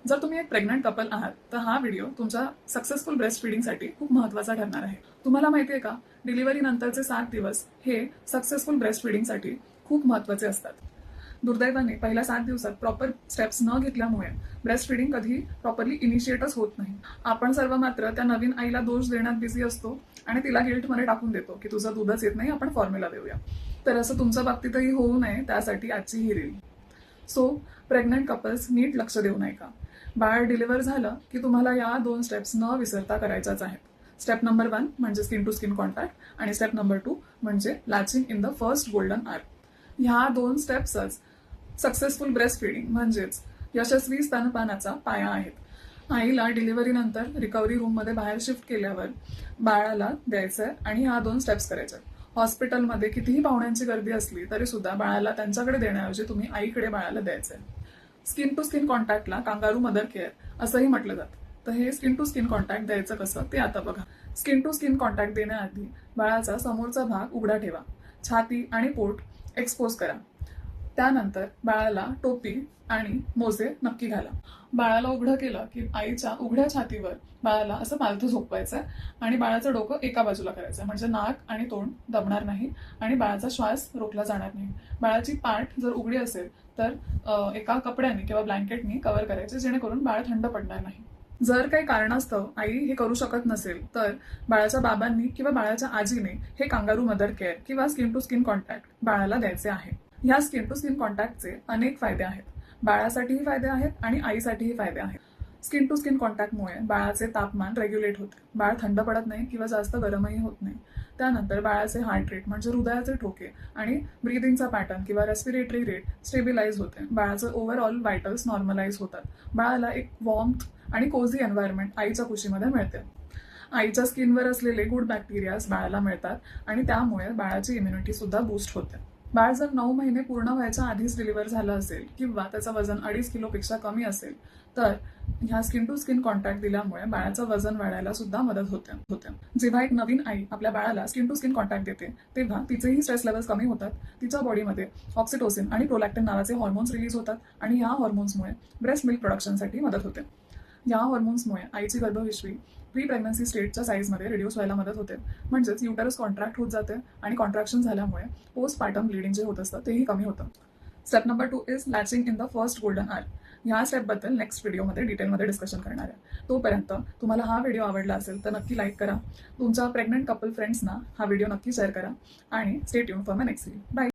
जर तुम्ही एक प्रेग्नंट कपल आहात तर हा व्हिडिओ तुमच्या सक्सेसफुल ब्रेस्ट फिडिंगसाठी खूप महत्त्वाचा ठरणार आहे. तुम्हाला माहिती आहे का, डिलिव्हरी नंतरचे 7 दिवस हे सक्सेसफुल ब्रेस्ट फिडिंगसाठी खूप महत्त्वाचे असतात. दुर्दैवाने पहिल्या 7 दिवसात प्रॉपर स्टेप्स न घेतल्यामुळे ब्रेस्ट फिडिंग कधी प्रॉपरली इनिशिएटच होत नाही. आपण सर्व मात्र त्या नवीन आईला दोष देण्यात बिझी असतो आणि तिला गिल्टमध्ये टाकून देतो की तुझं दूधच येत नाही, आपण फॉर्म्युला देऊया. तर असं तुमच्या बाबतीतही होऊ नये त्यासाठी आजची ही रील. सो प्रेग्नंट कपल्स नीट लक्ष देऊ नये का, बाळ डिलिव्हर झालं की तुम्हाला या 2 स्टेप्स न विसरता करायच्याच आहेत. स्टेप नंबर 1 म्हणजे स्किन टू स्किन कॉन्टॅक्ट आणि स्टेप नंबर 2 म्हणजे latching in the first golden hour. ह्या 2 स्टेप्सच सक्सेसफुल ब्रेस्ट फिडिंग म्हणजेच यशस्वी स्तनपानाचा पाया आहेत. आईला डिलिव्हरी नंतर रिकव्हरी रूममध्ये बाहेर शिफ्ट केल्यावर बाळाला द्यायचंय आणि ह्या 2 स्टेप्स करायच्या. हॉस्पिटलमध्ये कितीही पाहुण्यांची गर्दी असली तरी सुद्धा बाळाला त्यांच्याकडे देण्याऐवजी तुम्ही आईकडे बाळाला द्यायचंय. स्किन टू स्किन कॉन्टॅक्टला कांगारू मदर केअर असंही म्हटलं जातं. तर हे स्किन टू स्किन कॉन्टॅक्ट द्यायचं कसं ते आता बघा. स्किन टू स्किन कॉन्टॅक्ट देण्याआधी बाळाचा समोरचा भाग उघडा ठेवा, छाती आणि पोट एक्सपोज करा. त्यानंतर बाळाला टोपी आणि मोजे नक्की घाला. बाळाला उघडं केलं की आईच्या उघड्या छातीवर बाळाला असं पालथं झोपवायचंय आणि बाळाचं डोकं एका बाजूला करायचं, म्हणजे नाक आणि तोंड दबणार नाही आणि बाळाचा श्वास रोखला जाणार नाही. बाळाची पाठ जर उघडी असेल तर एका कपड्याने किंवा ब्लँकेटनी कव्हर करायचे, जेणेकरून बाळ थंड पडणार नाही. जर काही कारणास्तव आई हे करू शकत नसेल तर बाळाच्या बाबांनी किंवा बाळाच्या आजीने हे कांगारू मदर केअर किंवा स्किन टू स्किन कॉन्टॅक्ट बाळाला द्यायचे आहे. ह्या स्किन टू स्किन कॉन्टॅक्टचे अनेक फायदे आहेत. बाळासाठीही फायदे आहेत आणि आईसाठीही फायदे आहेत. स्किन टू स्किन कॉन्टॅक्टमुळे बाळाचे तापमान रेग्युलेट होते, बाळ थंड पडत नाही किंवा जास्त गरमही होत नाही. त्यानंतर बाळाचे हार्ट रेट म्हणजे हृदयाचे ठोके आणि ब्रीदिंगचा पॅटर्न किंवा रेस्पिरेटरी रेट स्टेबिलाइज होते. बाळाचं ओव्हरऑल व्हायटल्स नॉर्मलाइज होतात. बाळाला एक वॉर्मथ आणि कोझी एन्व्हायरमेंट आईच्या कुशीमध्ये मिळते. आईच्या स्किनवर असलेले गुड बॅक्टेरियाज बाळाला मिळतात आणि त्यामुळे बाळाची इम्युनिटी सुद्धा बूस्ट होते. बाळ जर 9 महिने पूर्ण व्हायच्या आधीच डिलिव्हर झालं असेल किंवा त्याचं वजन 2.5 किलोपेक्षा कमी असेल तर ह्या स्किन टू स्किन कॉन्टॅक्ट दिल्यामुळे बाळाचं वजन वाढायला सुद्धा मदत होते. जेव्हा एक नवीन आई आपल्या बाळाला स्किन टू स्किन कॉन्टॅक्ट देते तेव्हा तिचेही स्ट्रेस लेवल्स कमी होतात. तिच्या बॉडीमध्ये ऑक्सिटोसिन आणि प्रोलॅक्टिन नावाचे हॉर्मोन्स रिलीज होतात आणि ह्या हॉर्मोन्समुळे ब्रेस्ट मिल्क प्रोडक्शनसाठी मदत होते. या हॉर्मोन्समुळे आईची गर्भपिशवी प्री प्रेग्नन्सी स्टेटच्या साईजमध्ये रिड्यूस व्हायला मदत होते, म्हणजेच युटरस कॉन्ट्रॅक्ट होत जाते आणि कॉन्ट्रॅक्शन झाल्यामुळे पोस्टपार्टम ब्लिडिंग जे होत असतं तेही कमी होतं. Step number 2 is latching in the first golden hour. ह्या स्टेपबद्दल नेक्स्ट व्हिडिओमध्ये डिटेलमध्ये डिस्कशन करणार आहे. तोपर्यंत तुम्हाला हा व्हिडिओ आवडला असेल तर नक्की लाईक करा, तुमच्या प्रेग्नंट कपल फ्रेंड्सना हा व्हिडिओ नक्की शेअर करा आणि stay tune for my next video. Bye.